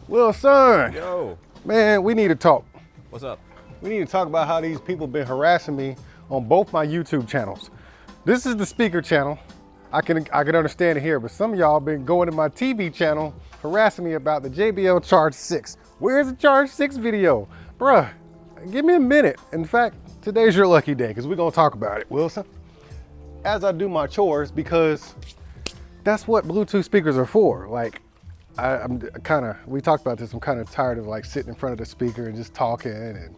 Well, son, Yo, man, we need to talk. what's up? We need to talk about how these people been harassing me on both my YouTube channels. This is the speaker channel. I can understand it here, but some of y'all been going to my TV channel harassing me about the JBL Charge 6. Where's the Charge 6 video? Bruh, give me a minute. In fact, today's your lucky day because we're gonna talk about it, Wilson. As I do my chores, because that's what Bluetooth speakers are for. Like, we talked about this, I'm kind of tired of like sitting in front of the speaker and just talking, and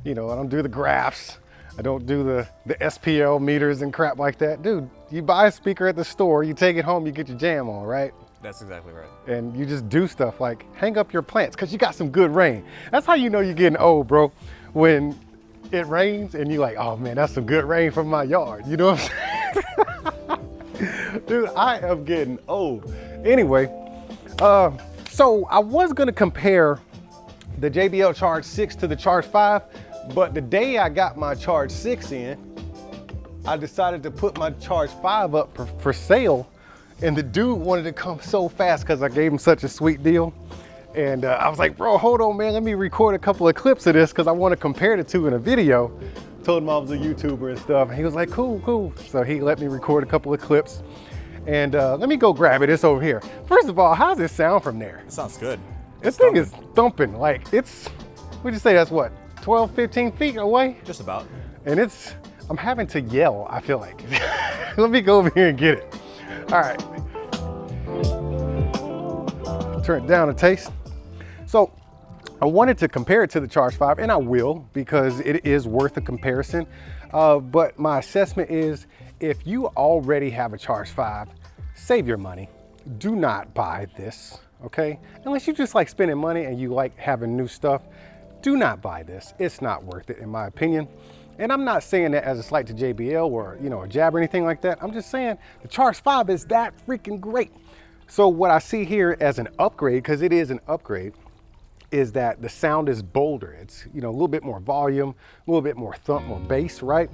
I don't do the graphs. I don't do the SPL meters and crap like that. Dude, you buy a speaker at the store, you take it home, you get your jam on, right? That's exactly right. And you just do stuff like hang up your plants because you got some good rain. That's how you know you're getting old, bro. When it rains and you're like, oh man, that's some good rain from my yard. You know what I'm saying? Dude, I am getting old. Anyway, so I was gonna compare the JBL Charge 6 to the Charge 5, but the day I got my Charge 6 in, I decided to put my Charge 5 up for sale, and the dude wanted to come so fast because I gave him such a sweet deal. And I was like, bro, hold on, man, let me record a couple of clips of this because I want to compare the two in a video. Told him I was a YouTuber and stuff, and he was like, cool. So he let me record a couple of clips. And let me go grab it, it's over here. First of all, how's it sound from there? It sounds good. This thing is thumping, like it's, would you say that's what, 12, 15 feet away? Just about. And I'm having to yell, I feel like. Let me go over here and get it. All right. Turn it down a taste. So I wanted to compare it to the Charge 5, and I will, because it is worth a comparison. But my assessment is, if you already have a Charge 5, save your money. Do not buy this, okay? Unless you just like spending money and you like having new stuff, do not buy this. It's not worth it, in my opinion. And I'm not saying that as a slight to JBL or, a jab or anything like that. I'm just saying the Charge 5 is that freaking great. So what I see here as an upgrade, because it is an upgrade, is that the sound is bolder. It's a little bit more volume, a little bit more thump, more bass, right?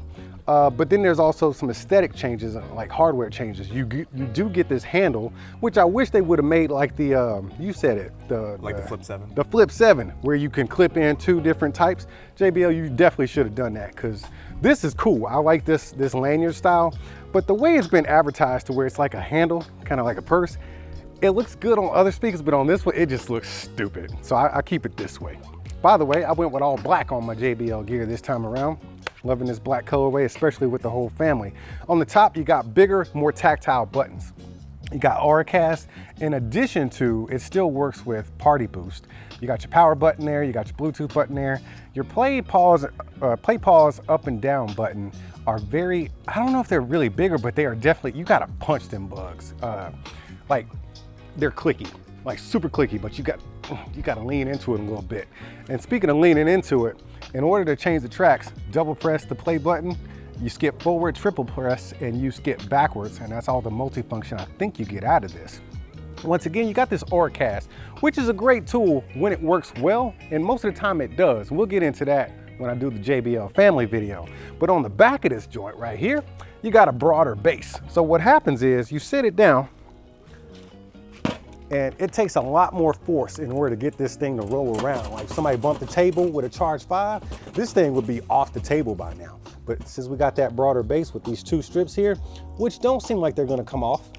But then there's also some aesthetic changes, like hardware changes. You do get this handle, which I wish they would have made like the, you said it, the Flip 7. The Flip 7, where you can clip in 2 different types. JBL, you definitely should have done that, because this is cool. I like this lanyard style, but the way it's been advertised to where it's like a handle, kind of like a purse, it looks good on other speakers, but on this one, it just looks stupid. So I keep it this way. By the way, I went with all black on my JBL gear this time around. Loving this black colorway, especially with the whole family. On the top, you got bigger, more tactile buttons. You got Auracast. In addition to, it still works with Party Boost. You got your power button there, you got your Bluetooth button there. Your play, pause up and down button are very, I don't know if they're really bigger, but they are definitely, you gotta punch them bugs. Like, they're clicky, like super clicky, but you gotta lean into it a little bit. And speaking of leaning into it, in order to change the tracks, double press the play button, you skip forward, triple press, and you skip backwards, and that's all the multifunction I think you get out of this. Once again, you got this Auracast, which is a great tool when it works well, and most of the time it does. We'll get into that when I do the JBL family video. But on the back of this joint right here, you got a broader base. So what happens is you sit it down, and it takes a lot more force in order to get this thing to roll around. Like if somebody bumped the table with a Charge 5, this thing would be off the table by now. But since we got that broader base with these 2 strips here, which don't seem like they're gonna come off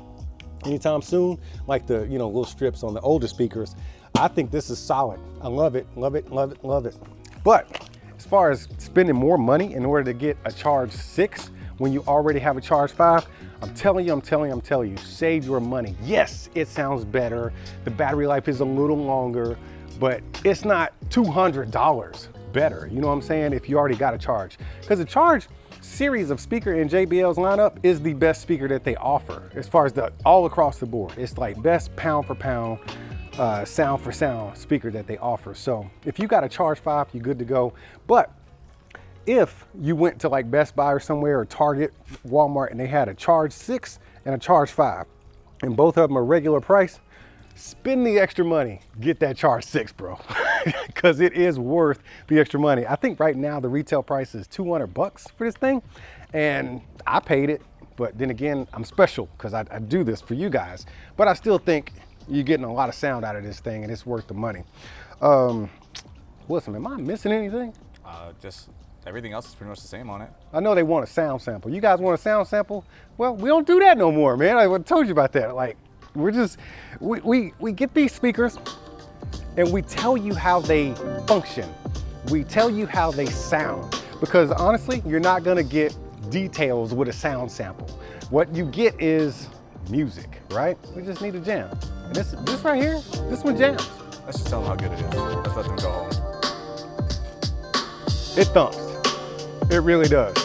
anytime soon, like the little strips on the older speakers, I think this is solid. I love it, love it, love it, love it. But as far as spending more money in order to get a Charge 6 when you already have a Charge 5, I'm telling you, save your money. Yes, it sounds better. The battery life is a little longer, but it's not $200 better. You know what I'm saying? If you already got a Charge. Because the Charge series of speaker in JBL's lineup is the best speaker that they offer as far as all across the board. It's like best pound for pound, sound for sound speaker that they offer. So if you got a Charge 5, you're good to go. But if you went to like Best Buy or somewhere, or Target, Walmart, and they had a Charge 6 and a Charge 5, and both of them are regular price, spend the extra money, get that Charge 6, bro, because it is worth the extra money. I think right now the retail price is $200 for this thing, and I paid it, but then again, I'm special because I do this for you guys. But I still think you're getting a lot of sound out of this thing, and it's worth the money. Listen, am I missing anything? Just everything else is pretty much the same on it. I know they want a sound sample. You guys want a sound sample? Well, we don't do that no more, man. I told you about that. Like, we get these speakers and we tell you how they function. We tell you how they sound. Because honestly, you're not gonna get details with a sound sample. What you get is music, right? We just need a jam. And this right here, this one jams. Let's just tell them how good it is. Let's let them go home. It thumps. It really does.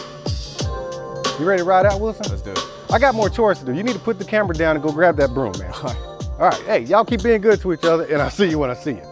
You ready to ride out, Wilson? Let's do it. I got more chores to do. You need to put the camera down and go grab that broom, man. All right, hey, y'all keep being good to each other, and I'll see you when I see you.